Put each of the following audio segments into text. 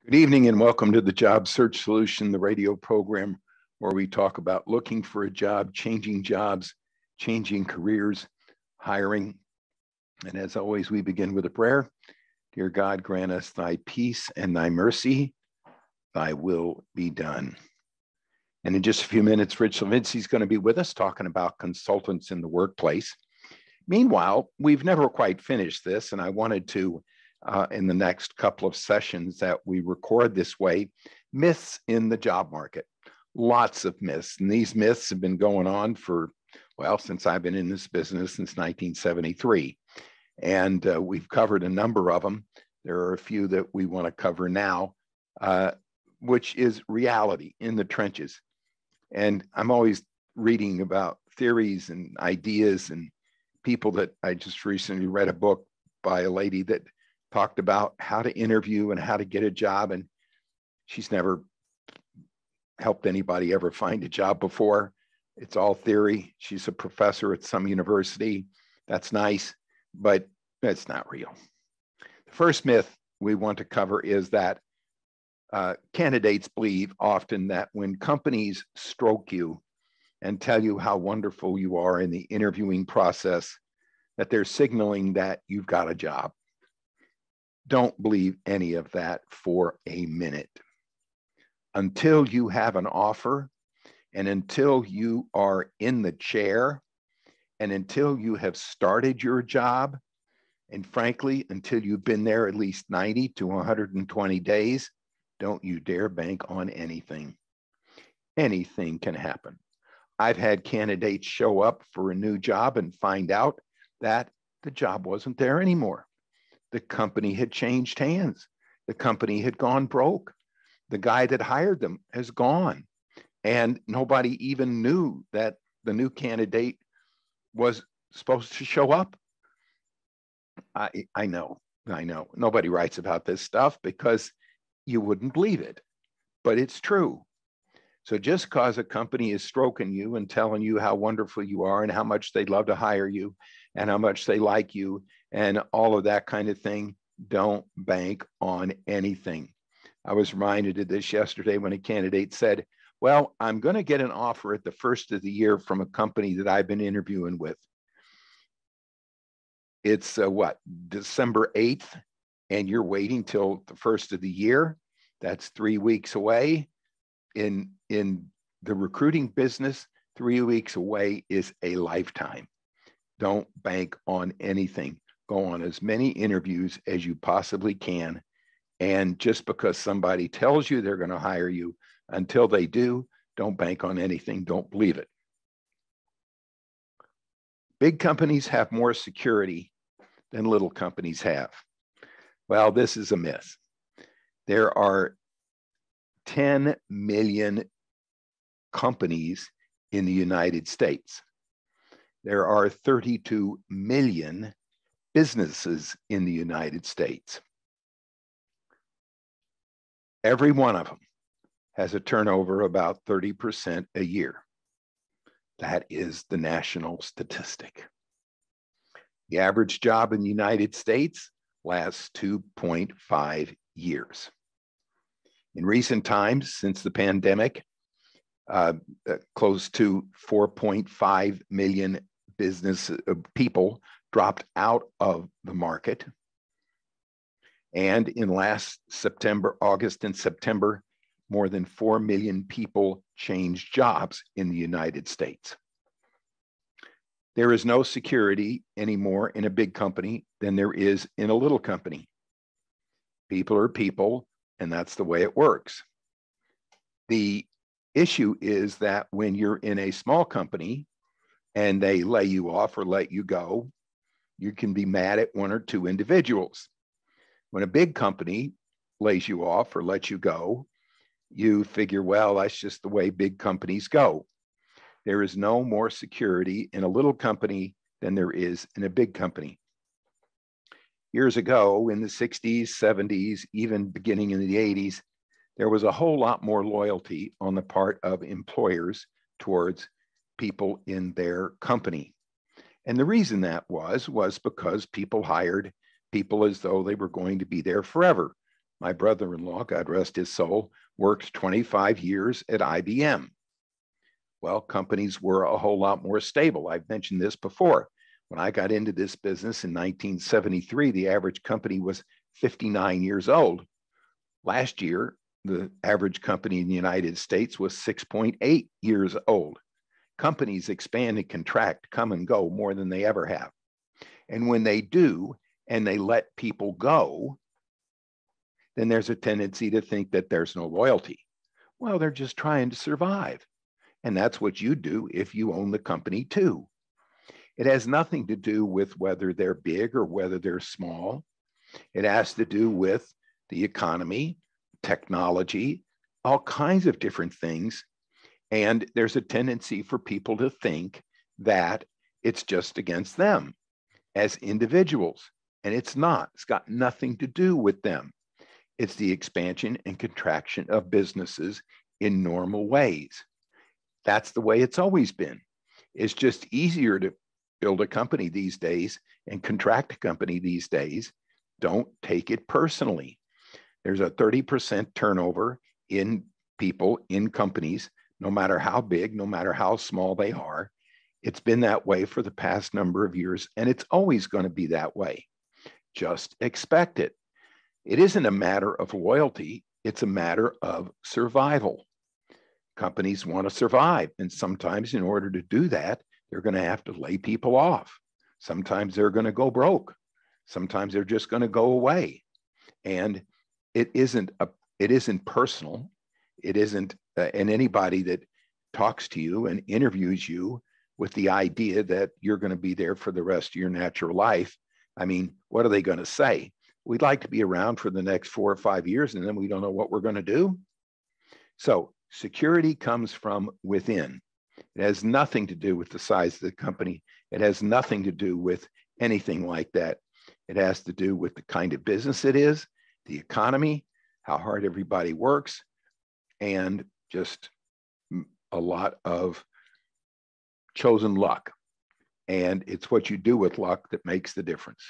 Good evening and welcome to the Job Search Solution, the radio program where we talk about looking for a job, changing jobs, changing careers, hiring. And as always, we begin with a prayer. Dear God, grant us thy peace and thy mercy, thy will be done. And in just a few minutes, Rich Levinsky is going to be with us talking about consultants in the workplace. Meanwhile, we've never quite finished this, and I wanted to in the next couple of sessions that we record this way, myths in the job market. Lots of myths. And these myths have been going on for, well, since I've been in this business since 1973. And we've covered a number of them. There are a few that we want to cover now, which is reality in the trenches. And I'm always reading about theories and ideas and people that I just recently read a book by a lady that talked about how to interview and how to get a job. And she's never helped anybody ever find a job before. It's all theory. She's a professor at some university. That's nice, but it's not real. The first myth we want to cover is that candidates believe often that when companies stroke you and tell you how wonderful you are in the interviewing process, that they're signaling that you've got a job. Don't believe any of that for a minute. Until you have an offer and until you are in the chair and until you have started your job, and frankly, until you've been there at least 90 to 120 days, don't you dare bank on anything. Anything can happen. I've had candidates show up for a new job and find out that the job wasn't there anymore. The company had changed hands. The company had gone broke. The guy that hired them has gone. And nobody even knew that the new candidate was supposed to show up. I know. Nobody writes about this stuff because you wouldn't believe it, but it's true. So just because a company is stroking you and telling you how wonderful you are and how much they'd love to hire you and how much they like you and all of that kind of thing, don't bank on anything. I was reminded of this yesterday when a candidate said, well, I'm going to get an offer at the first of the year from a company that I've been interviewing with. It's December 8th, and you're waiting till the first of the year. That's 3 weeks away. In the recruiting business, 3 weeks away is a lifetime. Don't bank on anything. Go on as many interviews as you possibly can. And just because somebody tells you they're going to hire you, until they do, don't bank on anything. Don't believe it. Big companies have more security than little companies have. Well, this is a myth. There are 10 million companies in the United States. There are 32 million businesses in the United States. Every one of them has a turnover about 30% a year. That is the national statistic. The average job in the United States lasts 2.5 years. In recent times, since the pandemic, close to 4.5 million people dropped out of the market. And in last September, August and September, more than 4 million people changed jobs in the United States. There is no security anymore in a big company than there is in a little company. People are people, and that's the way it works. The issue is that when you're in a small company and they lay you off or let you go, you can be mad at one or two individuals. When a big company lays you off or lets you go, you figure, well, that's just the way big companies go. There is no more security in a little company than there is in a big company. Years ago, in the 60s, 70s, even beginning in the 80s, there was a whole lot more loyalty on the part of employers towards people in their company. And the reason that was because people hired people as though they were going to be there forever. My brother-in-law, God rest his soul, worked 25 years at IBM. Well, companies were a whole lot more stable. I've mentioned this before. When I got into this business in 1973, the average company was 59 years old. Last year, the average company in the United States was 6.8 years old. Companies expand and contract, come and go more than they ever have. And when they do, and they let people go, then there's a tendency to think that there's no loyalty. Well, they're just trying to survive. And that's what you do if you own the company too. It has nothing to do with whether they're big or whether they're small. It has to do with the economy, technology, all kinds of different things. And there's a tendency for people to think that it's just against them as individuals. And it's not. It's got nothing to do with them. It's the expansion and contraction of businesses in normal ways. That's the way it's always been. It's just easier to build a company these days and contract a company these days. Don't take it personally. There's a 30% turnover in people, in companies, no matter how big, no matter how small they are. It's been that way for the past number of years, and it's always going to be that way. Just expect it. It isn't a matter of loyalty. It's a matter of survival. Companies want to survive. And sometimes in order to do that, they're going to have to lay people off. Sometimes they're going to go broke. Sometimes they're just going to go away. And it isn't personal. It isn't, and anybody that talks to you and interviews you with the idea that you're going to be there for the rest of your natural life, I mean, what are they going to say? We'd like to be around for the next 4 or 5 years, and then we don't know what we're going to do. So security comes from within. It has nothing to do with the size of the company. It has nothing to do with anything like that. It has to do with the kind of business it is, the economy, how hard everybody works, and just a lot of chosen luck. And it's what you do with luck that makes the difference.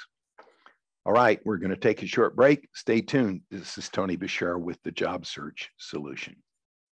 All right, we're going to take a short break. Stay tuned. This is Tony Bashar with the Job Search Solution.